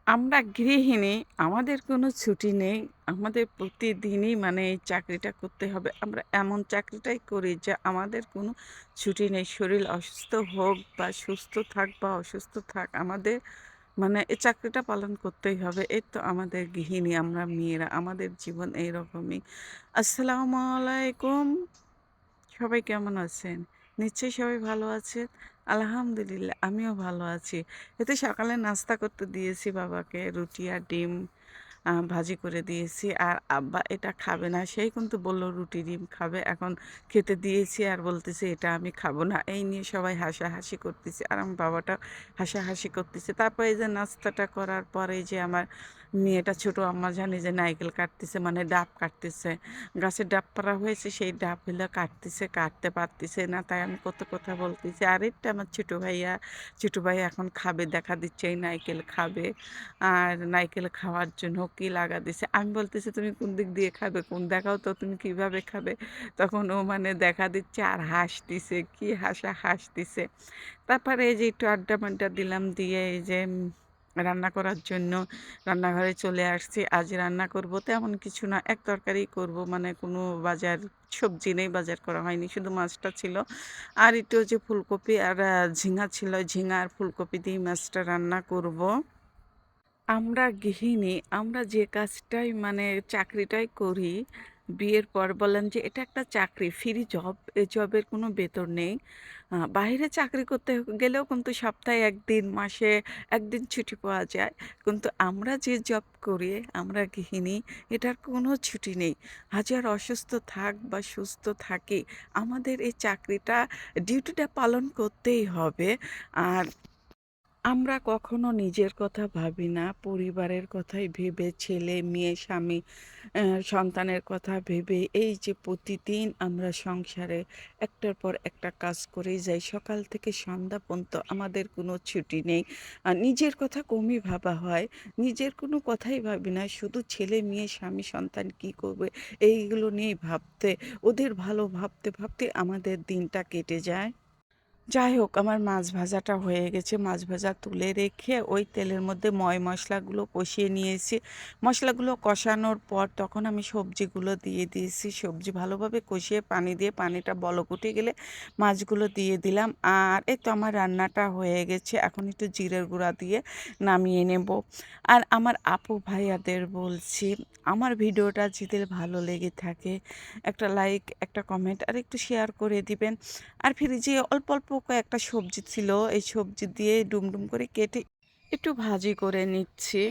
আমরা গৃহিণী, আমাদের কোনো ছুটি নেই। আমাদের প্রতিদিনই মানে এই চাকরিটা করতে হবে। আমরা এমন চাকরিটাই করি যে আমাদের কোনো ছুটি নেই। শরীর অসুস্থ হোক বা সুস্থ থাক বা অসুস্থ থাক, আমাদের মানে এই চাকরিটা পালন করতেই হবে। এই তো আমাদের গৃহিণী, আমরা মেয়েরা, আমাদের জীবন এইরকমই। আসসালামু আলাইকুম। সবাই কেমন আছেন? নিশ্চয়ই সবাই ভালো আছেন? আলহামদুলিল্লাহ আমিও ভালো আছি। এই তো সকালে নাস্তা করতে দিয়েছি বাবাকে, রুটি আর ডিম ভাজি করে দিয়েছি। আর আব্বা এটা খাবে না। সেই কিন্তু বলল রুটি ডিম খাবে। এখন খেতে দিয়েছি আর বলতেছে এটা আমি খাবো না। এই নিয়ে সবাই হাসাহাসি করতেছে। আর আমার বাবাটাও হাসাহাসি করতেছে। তারপর এই যে নাস্তাটা করার পরে যে আমার মেয়েটা ছোট আম্মা জানি যে নারকেল কাটতেছে, মানে ডাব কাটতেছে। গাছের ডাব পাড়া হয়েছে, সেই ডাবগুলো কাটতেছে, কাটতে পারতেছে না। তাই আমি কত কথা বলতেছি। আরেকটা আমার ছোট ভাই এখন খাবে, দেখা দিচ্ছে এই নারকেল খাবে। আর নারকেল খাওয়ার জন্য কি লাগা দিছে। আমি বলতেছি তুমি কোন দিক দিয়ে খাবে, কোন দেখাও তো তুমি কিভাবে খাবে। তখন ও মানে দেখা দিচ্ছে আর হাসতিছে, কি হাসতিছে। তারপরে এই যে একটু আড্ডা-মাড্ডা দিলাম, দিয়ে এই যে রান্না করার জন্য রান্নাঘরে চলে আসছি। আজ রান্না করব তেমন কিছু না, এক তরকারিই করব, মানে কোনো বাজার সবজি নেই, বাজার করা হয়নি, শুধু মাছটা ছিল। আর একটু ওই যে ফুলকপি আর ঝিঙা ছিল, ঝিঙা আর ফুলকপি দিয়ে মাছটা রান্না করব। আমরা গৃহিণী, আমরা যে কাজটাই মানে চাকরিটাই করি, বিয়ের পর বললাম যে এটা একটা চাকরি, ফ্রি জব, এই জবের কোনো বেতন নেই। বাইরে চাকরি করতে গেলেও কিন্তু সপ্তাহে ১ দিন, মাসে ১ দিন ছুটি পাওয়া যায়। কিন্তু আমরা যে জব করি, আমরা গৃহিণী, এটার কোনো ছুটি নেই। হাজার অসুস্থ থাক বা সুস্থ থাকি, আমাদের এই চাকরিটা, ডিউটিটা পালন করতেই হবে। আর আমরা কখনো নিজের কথা ভাবি না, পরিবারের কথাই ভেবে, ছেলে, মেয়ে, স্বামী, সন্তানের কথা ভেবে এই যে প্রতিদিন আমরা সংসারে একটার পর একটা কাজ করেই যাই। সকাল থেকে সন্ধ্যা পর্যন্ত আমাদের কোনো ছুটি নেই। নিজের কথা কমই ভাবা হয়। নিজের কোনো কথাই ভাবি না। শুধু ছেলে, মেয়ে, স্বামী, সন্তান কী করবে এইগুলো নিয়েই ভাবতে, ওদের ভালো ভাবতে আমাদের দিনটা কেটে যায়। যাই হোক, আমার মাছ ভাজাটা হয়ে গেছে। মাছ ভাজা তুলে রেখে ওই তেলের মধ্যে মশলাগুলো কষিয়ে নিয়েছি। মশলাগুলো কষানোর পর তখন আমি সবজিগুলো দিয়ে দিয়েছি। সবজি ভালোভাবে কষিয়ে পানি দিয়ে, পানিটা বলক উঠে গেলে মাছগুলো দিয়ে দিলাম। আর এই তো আমার রান্নাটা হয়ে গেছে। এখন একটু জিরের গুঁড়া দিয়ে নামিয়ে নেব। আর আমার আপু ভাইয়াদের বলছি, আমার ভিডিওটা যদি ভালো লেগে থাকে, একটা লাইক, একটা কমেন্ট আর একটু শেয়ার করে দিবেন। আর ফ্রিজে অল্প অল্প কয়েকটা সবজি ছিল, এই সবজি দিয়ে ডুমডুম করে কেটে একটু ভাজি করে নিচ্ছি।